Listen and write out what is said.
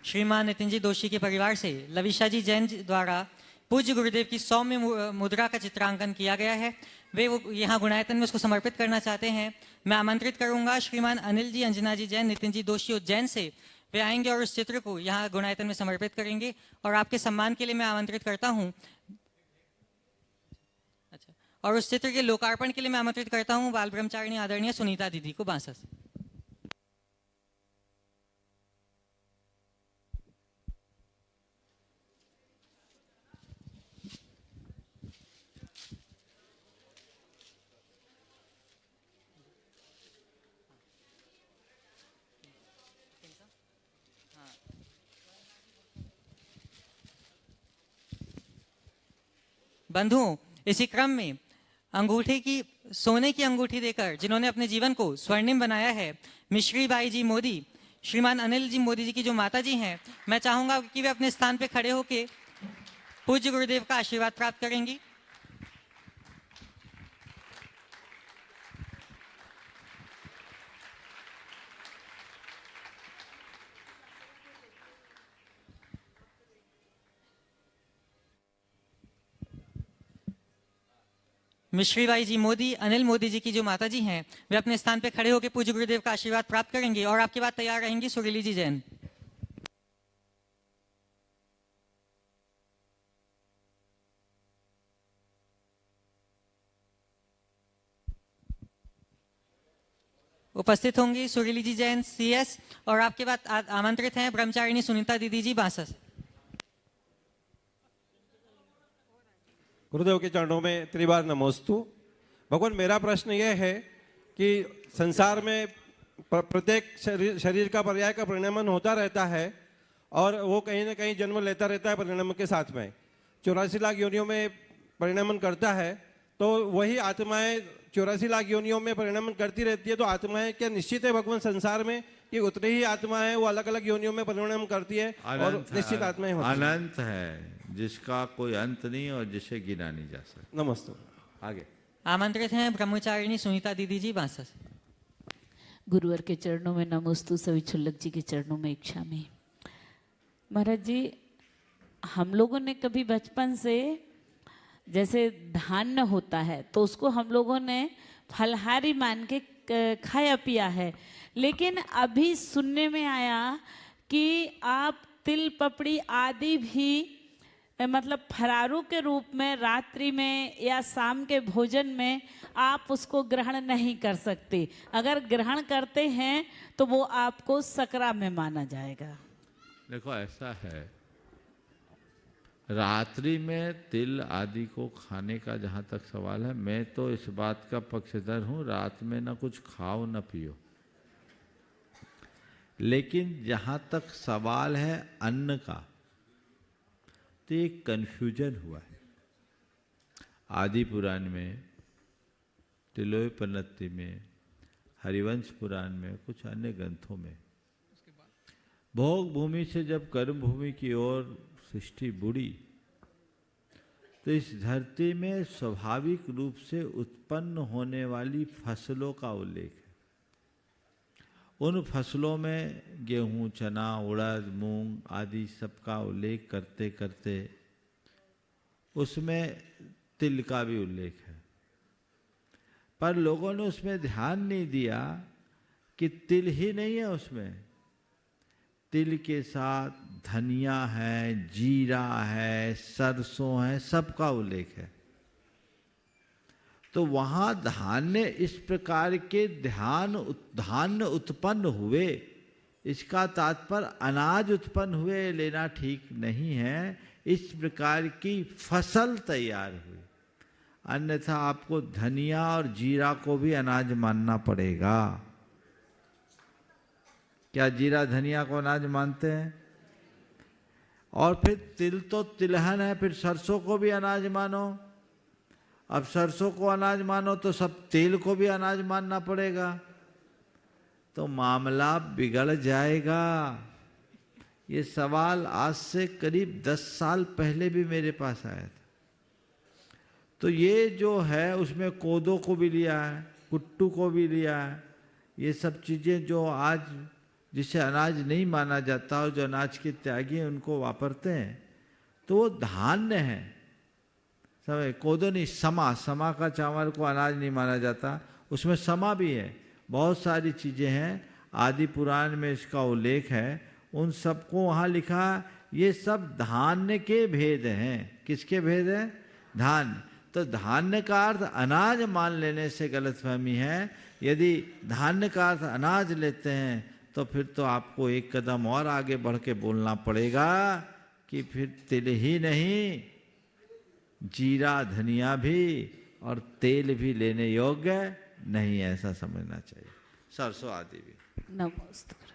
श्रीमान नितिन जी दोषी के परिवार से लविशा जी जैन द्वारा पूज्य गुरुदेव की सौम्य मुद्रा का चित्रांकन किया गया है। वे वो यहाँ गुणायतन में उसको समर्पित करना चाहते हैं। मैं आमंत्रित करूंगा श्रीमान अनिल जी, अंजना जी जैन, नितिन जी दोषी उज्जैन से। वे आएंगे और उस चित्र को यहाँ गुणायतन में समर्पित करेंगे। और आपके सम्मान के लिए मैं आमंत्रित करता हूँ, अच्छा, और उस चित्र के लोकार्पण के लिए मैं आमंत्रित करता हूँ बाल ब्रह्मचारिणी आदरणीय सुनीता दीदी को बांसा से। बंधुओं, इसी क्रम में अंगूठी की सोने की अंगूठी देकर जिन्होंने अपने जीवन को स्वर्णिम बनाया है, मिश्री बाई जी मोदी, श्रीमान अनिल जी मोदी जी की जो माता जी हैं, मैं चाहूंगा कि वे अपने स्थान पे खड़े होकर पूज्य गुरुदेव का आशीर्वाद प्राप्त करेंगी। मिश्रीबाई जी मोदी, अनिल मोदी जी की जो माता जी हैं, वे अपने स्थान पे खड़े होकर पूज्य गुरुदेव का आशीर्वाद प्राप्त करेंगे। और आपके बाद तैयार रहेंगी सुरीली जी जैन। उपस्थित होंगी सुरीली जी जैन CS। और आपके बाद आमंत्रित हैं ब्रह्मचारिणी सुनीता दीदी जी बांसा से। गुरुदेव के चरणों में त्रिबार नमोस्तु। भगवान, मेरा प्रश्न यह है कि संसार में प्रत्येक शरीर का पर्याय का परिणमन होता रहता है और वो कहीं ना कहीं जन्म लेता रहता है परिणमन के साथ में। 84 लाख योनियों में परिणमन करता है, तो वही आत्माएं 84 लाख योनियों में परिणमन करती रहती है। तो आत्माएं क्या निश्चित है भगवान संसार में कि उतनी ही आत्मा है वो अलग अलग योनियों में परिणमन करती है और निश्चित आत्माएं होती है? अनंत है, जिसका कोई अंत नहीं और जिसे गिना नहीं जा सकता। नमस्ते। आगे आमंत्रित हैं ब्रह्मचारिणी सुनीता दीदी जी बांसा से। गुरुवर के चरणों में नमोस्तु, सभी छुल्लक जी के चरणों में इच्छा में। महाराज जी, हम लोगों ने कभी बचपन से जैसे धान्य होता है तो उसको हम लोगों ने फलहारी मान के खाया पिया है, लेकिन अभी सुनने में आया कि आप तिल पपड़ी आदि भी मतलब फरारू के रूप में रात्रि में या शाम के भोजन में आप उसको ग्रहण नहीं कर सकते। अगर ग्रहण करते हैं तो वो आपको सकरा में माना जाएगा। देखो, ऐसा है, रात्रि में तिल आदि को खाने का जहाँ तक सवाल है, मैं तो इस बात का पक्षधर हूँ, रात में ना कुछ खाओ न पियो। लेकिन जहाँ तक सवाल है अन्न का, तो एक कन्फ्यूजन हुआ है। आदि पुराण में, तिलोपनिषद में, हरिवंश पुराण में, कुछ अन्य ग्रंथों में भोग भूमि से जब कर्म भूमि की ओर सृष्टि बुड़ी तो इस धरती में स्वाभाविक रूप से उत्पन्न होने वाली फसलों का उल्लेख है। उन फसलों में गेहूं, चना, उड़द, मूंग आदि सबका उल्लेख करते करते उसमें तिल का भी उल्लेख है। पर लोगों ने उसमें ध्यान नहीं दिया कि तिल ही नहीं है उसमें, तिल के साथ धनिया है, जीरा है, सरसों है, सबका उल्लेख है। तो वहाँ धान्य इस प्रकार के धान्य उत्पन्न हुए, इसका तात्पर्य अनाज उत्पन्न हुए लेना ठीक नहीं है। इस प्रकार की फसल तैयार हुई, अन्यथा आपको धनिया और जीरा को भी अनाज मानना पड़ेगा। क्या जीरा धनिया को अनाज मानते हैं? और फिर तिल तो तिलहन है, फिर सरसों को भी अनाज मानो। अब सरसों को अनाज मानो तो सब तेल को भी अनाज मानना पड़ेगा, तो मामला बिगड़ जाएगा। ये सवाल आज से करीब 10 साल पहले भी मेरे पास आया था। तो ये जो है उसमें कोदो को भी लिया है, कुट्टू को भी लिया है। ये सब चीज़ें जो आज जिसे अनाज नहीं माना जाता और जो अनाज के त्यागी हैं उनको वापरते हैं, तो वो धान्य है। समझ, कोदो नहीं, समा का चावल को अनाज नहीं माना जाता, उसमें समा भी है। बहुत सारी चीज़ें हैं, आदि पुराण में इसका उल्लेख है, उन सबको वहाँ लिखा। ये सब धान्य के भेद हैं। किसके भेद हैं? धान्य। तो धान्य का अर्थ अनाज मान लेने से गलतफहमी है। यदि धान्य का अर्थ अनाज लेते हैं तो फिर तो आपको एक कदम और आगे बढ़ के बोलना पड़ेगा कि फिर तिल ही नहीं, जीरा धनिया भी और तेल भी लेने योग्य नहीं, ऐसा समझना चाहिए, सरसों आदि भी। नमोस्तुते।